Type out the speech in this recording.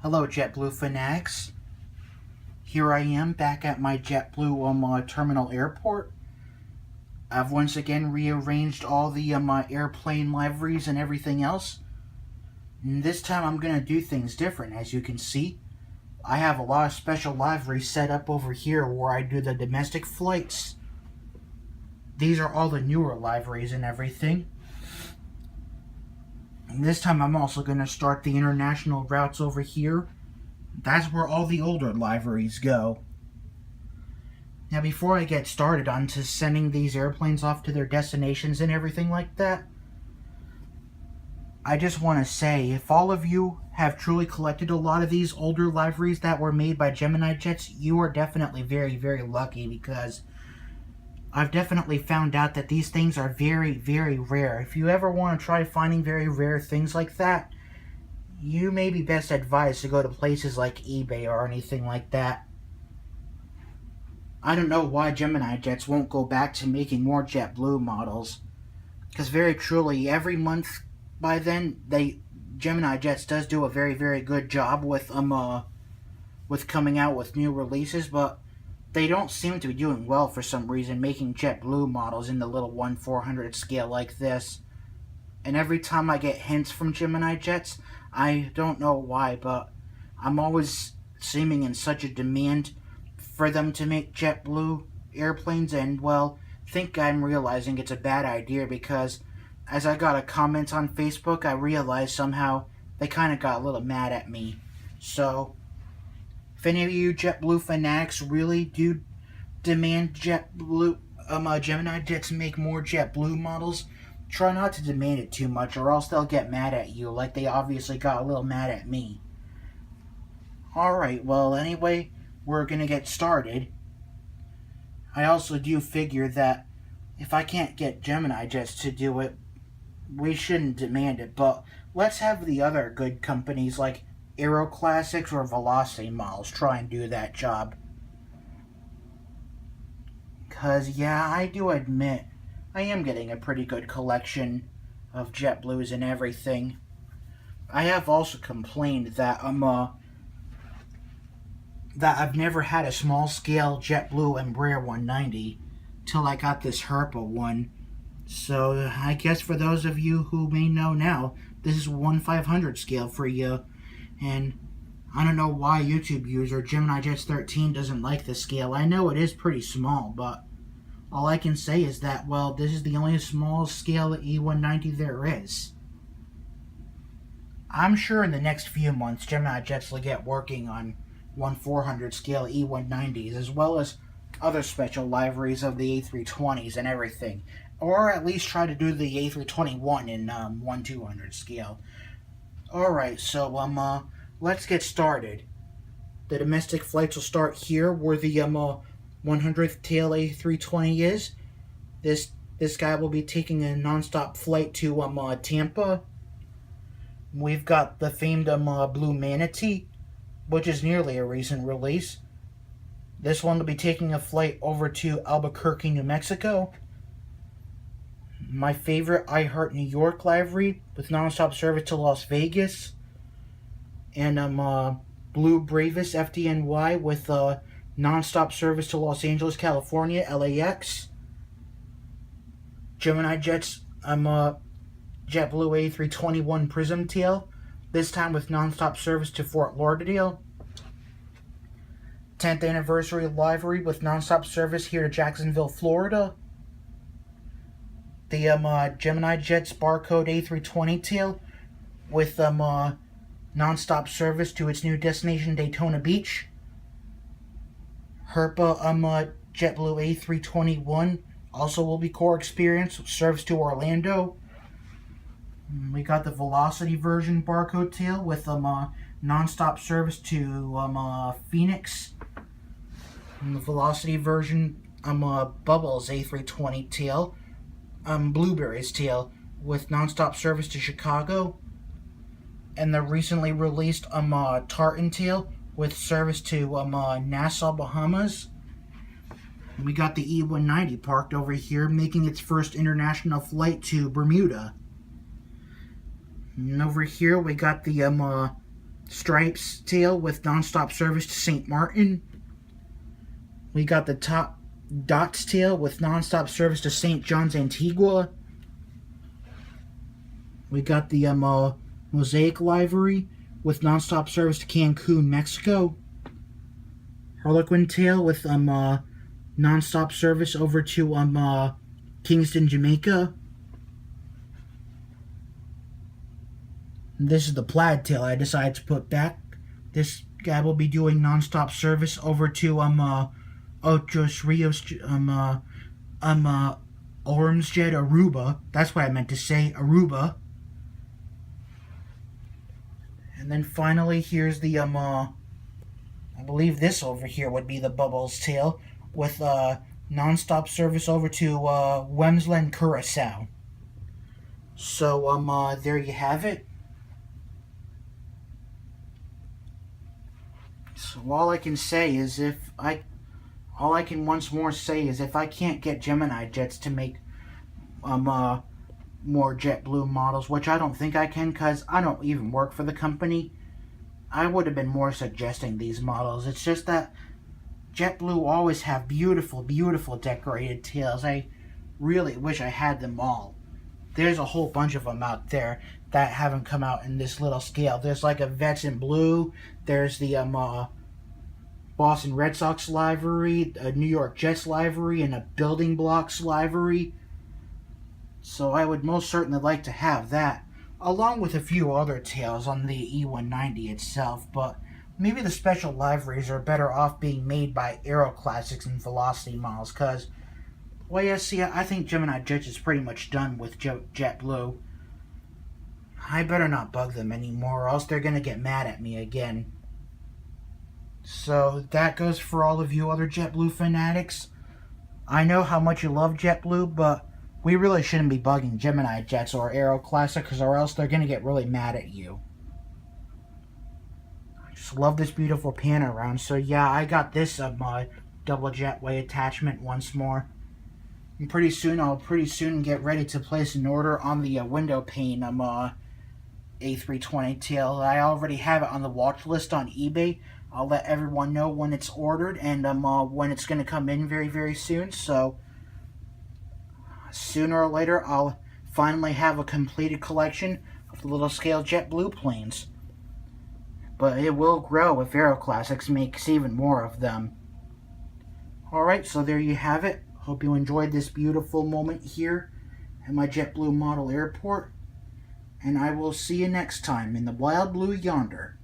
Hello, JetBlue fanatics. Here I am back at my JetBlue terminal airport. I've once again rearranged all the airplane liveries and everything else. And this time I'm going to do things different. As you can see, I have a lot of special liveries set up over here where I do the domestic flights. These are all the newer liveries and everything. And this time I'm also going to start the international routes over here. That's where all the older liveries go. Now before I get started on to sending these airplanes off to their destinations and everything like that, I just want to say, if all of you have truly collected a lot of these older liveries that were made by Gemini Jets, you are definitely very, very lucky, because I've definitely found out that these things are very, very rare. If you ever want to try finding very rare things like that, you may be best advised to go to places like eBay or anything like that. I don't know why Gemini Jets won't go back to making more JetBlue models, because very truly, every month by then, Gemini Jets does do a very, very good job with coming out with new releases, but they don't seem to be doing well for some reason, making JetBlue models in the little 1/400 scale like this. And every time I get hints from Gemini Jets, I don't know why, but I'm always seeming in such a demand for them to make JetBlue airplanes, and well, think I'm realizing it's a bad idea, because as I got a comment on Facebook, I realized somehow they kind of got a little mad at me. So if any of you JetBlue fanatics really do demand Gemini Jets make more JetBlue models, try not to demand it too much, or else they'll get mad at you, like they obviously got a little mad at me. Alright, well, anyway, we're gonna get started. I also do figure that if I can't get Gemini Jets to do it, we shouldn't demand it, but let's have the other good companies like Aero Classics or Velocity Models try and do that job. Because, yeah, I do admit, I am getting a pretty good collection of JetBlues and everything. I have also complained that that I've never had a small-scale JetBlue Embraer 190 till I got this Herpa one. So I guess for those of you who may know now, this is 1/500 scale for you. And I don't know why YouTube user Gemini Jets 13 doesn't like this scale. I know it is pretty small, but all I can say is that, well, this is the only small scale E190 there is. I'm sure in the next few months, Gemini Jets will get working on 1/400 scale E190s, as well as other special liveries of the A320s and everything. Or at least try to do the A321 in 1/200 scale. Alright, so let's get started. The domestic flights will start here where the 100th tail A320 is. This guy will be taking a non-stop flight to Tampa. We've got the famed Blue Manatee, which is nearly a recent release. This one will be taking a flight over to Albuquerque, New Mexico. My favorite I Heart New York livery with non-stop service to Las Vegas. And Blue Bravus FDNY with non-stop service to Los Angeles, California, LAX. Gemini Jets, JetBlue A321 Prism Tail, this time with non-stop service to Fort Lauderdale. 10th anniversary livery with non-stop service here to Jacksonville, Florida. The Gemini Jets Barcode A320 Tail with non-stop service to its new destination, Daytona Beach. Herpa JetBlue A321 also will be core experience, service to Orlando. We got the Velocity version Barcode Tail with non-stop service to Phoenix. And the Velocity version Bubbles A320 Tail, Blueberries Tail with non-stop service to Chicago. And the recently released Tartan Tail with service to Nassau, Bahamas. And we got the E190 parked over here, making its first international flight to Bermuda. And over here we got the stripes tail with nonstop service to St. Martin. We got the top dots tail with nonstop service to St. John's, Antigua. We got the mosaic livery with nonstop service to Cancun, Mexico. Harlequin tail with nonstop service over to Kingston, Jamaica. And this is the plaid tail I decided to put back. This guy will be doing nonstop service over to Ochos Rios, Ormsted, Aruba. That's what I meant to say, Aruba. And then finally, here's the I believe this over here would be the Bubbles tail with nonstop service over to Wemsland, Curacao. So there you have it. So all I can once more say is if I can't get Gemini Jets to make more JetBlue models, which I don't think I can because I don't even work for the company, I would have been more suggesting these models. It's just that JetBlue always have beautiful, beautiful decorated tails. I really wish I had them all. There's a whole bunch of them out there that haven't come out in this little scale. There's like a Vets in Blue. There's the Boston Red Sox livery, a New York Jets livery, and a Building Blocks livery. So I would most certainly like to have that, along with a few other tails on the E190 itself, but maybe the special liveries are better off being made by Aero Classics and Velocity models, because, well, yeah, see, I think Gemini Jets is pretty much done with JetBlue. I better not bug them anymore, or else they're going to get mad at me again. So that goes for all of you other JetBlue fanatics. I know how much you love JetBlue, but we really shouldn't be bugging Gemini Jets or Aero Classics, or else they're going to get really mad at you. I just love this beautiful pan around. So yeah, I got this double jetway attachment once more. And I'll pretty soon get ready to place an order on the window pane A320 tail. I already have it on the watch list on eBay. I'll let everyone know when it's ordered and when it's going to come in very, very soon. So sooner or later, I'll finally have a completed collection of the little scale JetBlue planes. But it will grow if Aero Classics makes even more of them. Alright, so there you have it. Hope you enjoyed this beautiful moment here at my JetBlue model airport. And I will see you next time in the wild blue yonder.